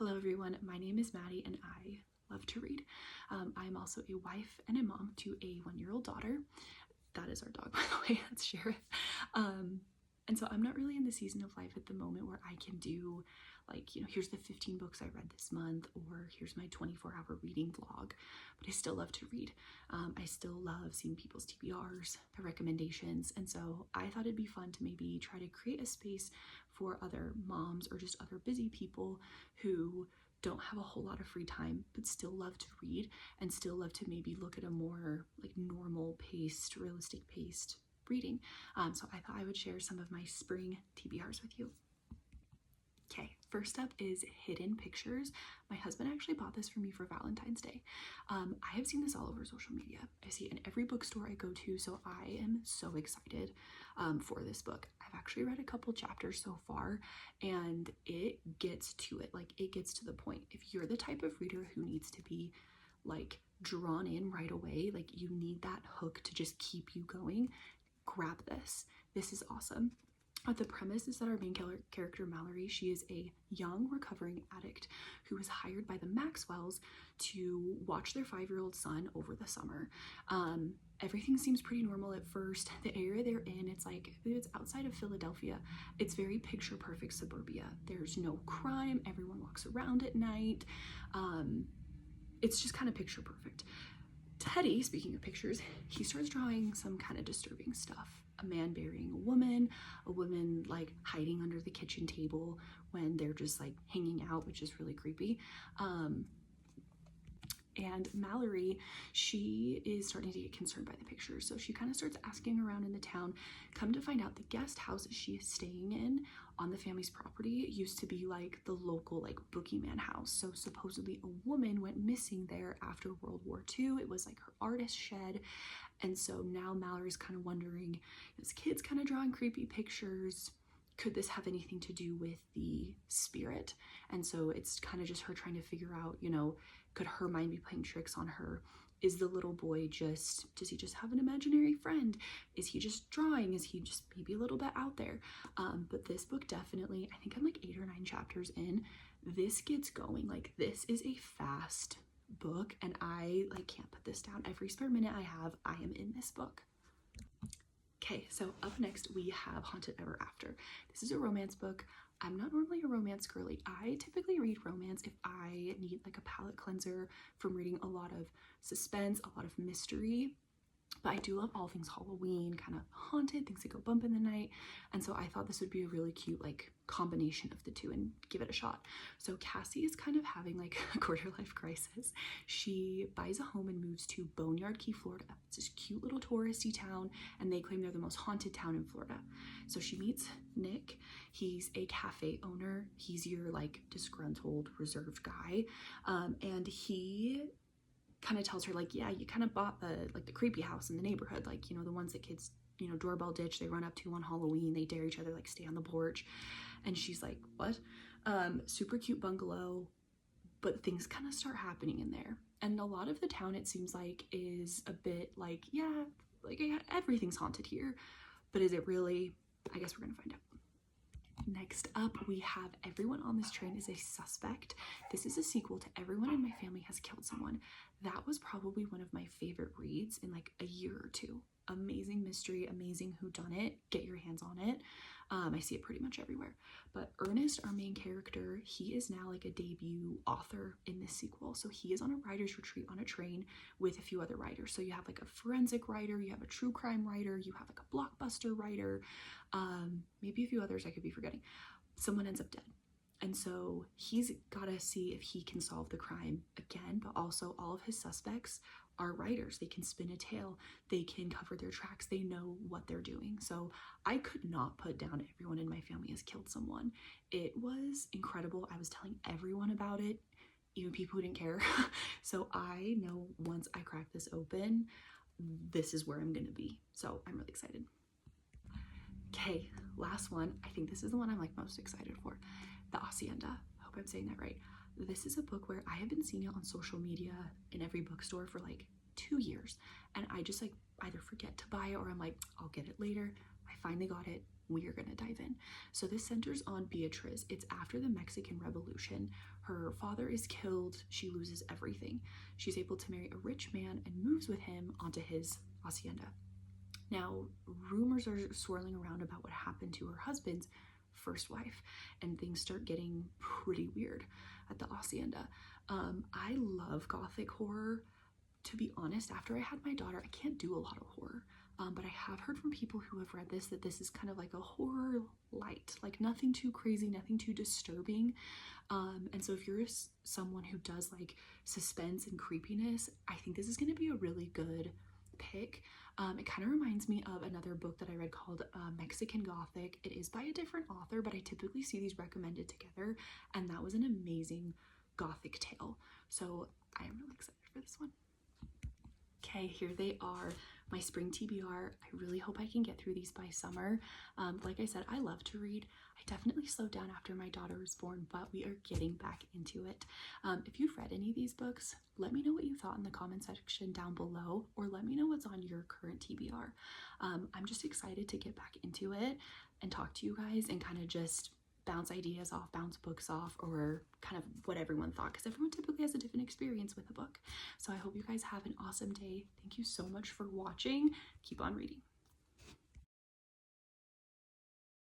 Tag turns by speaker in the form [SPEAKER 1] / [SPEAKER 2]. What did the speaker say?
[SPEAKER 1] Hello everyone, my name is Maddie and I love to read. I am also a wife and a mom to a 1-year-old daughter. That is our dog, by the way, that's Sheriff. And so I'm not really in the season of life at the moment where I can do like, here's the 15 books I read this month, or here's my 24-hour reading vlog, but I still love to read. I still love seeing people's TBRs, their recommendations, and so I thought it'd be fun to maybe try to create a space for other moms or just other busy people who don't have a whole lot of free time but still love to read and still love to maybe look at a more like normal paced, realistic paced reading. So I thought I would share some of my spring TBRs with you. Okay, first up is Hidden Pictures. My husband actually bought this for me for Valentine's Day. I have seen this all over social media. I see it in every bookstore I go to, so I am so excited for this book. I've actually read a couple chapters so far, and it gets to it. Like, it gets to the point. If you're the type of reader who needs to be like drawn in right away, like you need that hook to just keep you going, grab this. This is awesome. The premise is that our main character, Mallory, she is a young recovering addict who is hired by the Maxwells to watch their 5-year-old son over the summer. Everything seems pretty normal at first. The area they're in, it's outside of Philadelphia. It's very picture perfect suburbia. There's no crime. Everyone walks around at night. It's just kind of picture perfect. Teddy, speaking of pictures, he starts drawing some kind of disturbing stuff. A man burying a woman like hiding under the kitchen table when they're just like hanging out, which is really creepy. And Mallory, she is starting to get concerned by the pictures, so she kind of starts asking around in the town. Come to find out, the guest house she is staying in on the family's property used to be like the local like boogeyman house. So supposedly a woman went missing there after World War II. It was like her artist shed. And so now Mallory's kind of wondering, this kid's kind of drawing creepy pictures. Could this have anything to do with the spirit? And so it's kind of just her trying to figure out, could her mind be playing tricks on her? Is the little boy does he just have an imaginary friend? Is he just drawing? Is he just maybe a little bit out there? But this book definitely, I think I'm like 8 or 9 chapters in. This gets going. Like, this is a fast book, and I like can't put this down. Every spare minute I have, I am in this book. Okay, so up next we have Haunted Ever After. This is a romance book. I'm not normally a romance girly. I typically read romance if I need like a palate cleanser from reading a lot of suspense, a lot of mystery. But I do love all things Halloween, kind of haunted, things that go bump in the night. And so I thought this would be a really cute like combination of the two and give it a shot. So Cassie is kind of having like a quarter-life crisis. She buys a home and moves to Boneyard Key, Florida. It's this cute little touristy town, and they claim they're the most haunted town in Florida. So she meets Nick. He's a cafe owner. He's your like disgruntled, reserved guy. And he kind of tells her like, yeah, you kind of bought the creepy house in the neighborhood, like, the ones that kids, doorbell ditch, they run up to on Halloween, they dare each other, like stay on the porch. And she's like, what? Super cute bungalow, but things kind of start happening in there. And a lot of the town, it seems like, is a bit like, yeah, like everything's haunted here, but is it really? I guess we're gonna find out. Next up, we have Everyone on This Train is a Suspect. This is a sequel to Everyone in My Family Has Killed Someone. That was probably one of my favorite reads in like a year or two. Amazing mystery, amazing whodunit. Get your hands on it. I see it pretty much everywhere. But Ernest, our main character, he is now like a debut author in this sequel. So he is on a writer's retreat on a train with a few other writers. So you have like a forensic writer, you have a true crime writer, you have like a blockbuster writer, maybe a few others I could be forgetting. Someone ends up dead. And so he's got to see if he can solve the crime again, but also all of his suspects are writers. They can spin a tale, they can cover their tracks, they know what they're doing. So I could not put down Everyone in My Family Has Killed Someone. It was incredible. I was telling everyone about it, even people who didn't care. So I know once I crack this open, this is where I'm gonna be. So I'm really excited. Okay, last one. I think this is the one I'm like most excited for. The Hacienda. I hope I'm saying that right. This is a book where I have been seeing it on social media in every bookstore for like 2 years, and I just like either forget to buy it or I'm like, I'll get it later. I finally got it we are going to dive in. So this centers on Beatriz. It's after the Mexican Revolution. Her father is killed. She loses everything. She's able to marry a rich man and moves with him onto his hacienda. Now, rumors are swirling around about what happened to her husband's first wife, and things start getting pretty weird at the hacienda. I love gothic horror. To be honest, after I had my daughter, I can't do a lot of horror. But I have heard from people who have read this that this is kind of like a horror light, like nothing too crazy, nothing too disturbing. And so if you're someone who does like suspense and creepiness, I think this is going to be a really good pick. It kind of reminds me of another book that I read called Mexican Gothic. It is by a different author, but I typically see these recommended together, and that was an amazing gothic tale. So I am really excited for this one. Okay, here they are, my spring TBR. I really hope I can get through these by summer. Like I said, I love to read. I definitely slowed down after my daughter was born, but we are getting back into it. If you've read any of these books, let me know what you thought in the comment section down below, or let me know what's on your current TBR. I'm just excited to get back into it and talk to you guys and kind of just bounce ideas off, bounce books off, or kind of what everyone thought, because everyone typically has a different experience with a book. So I hope you guys have an awesome day. Thank you so much for watching. Keep on reading.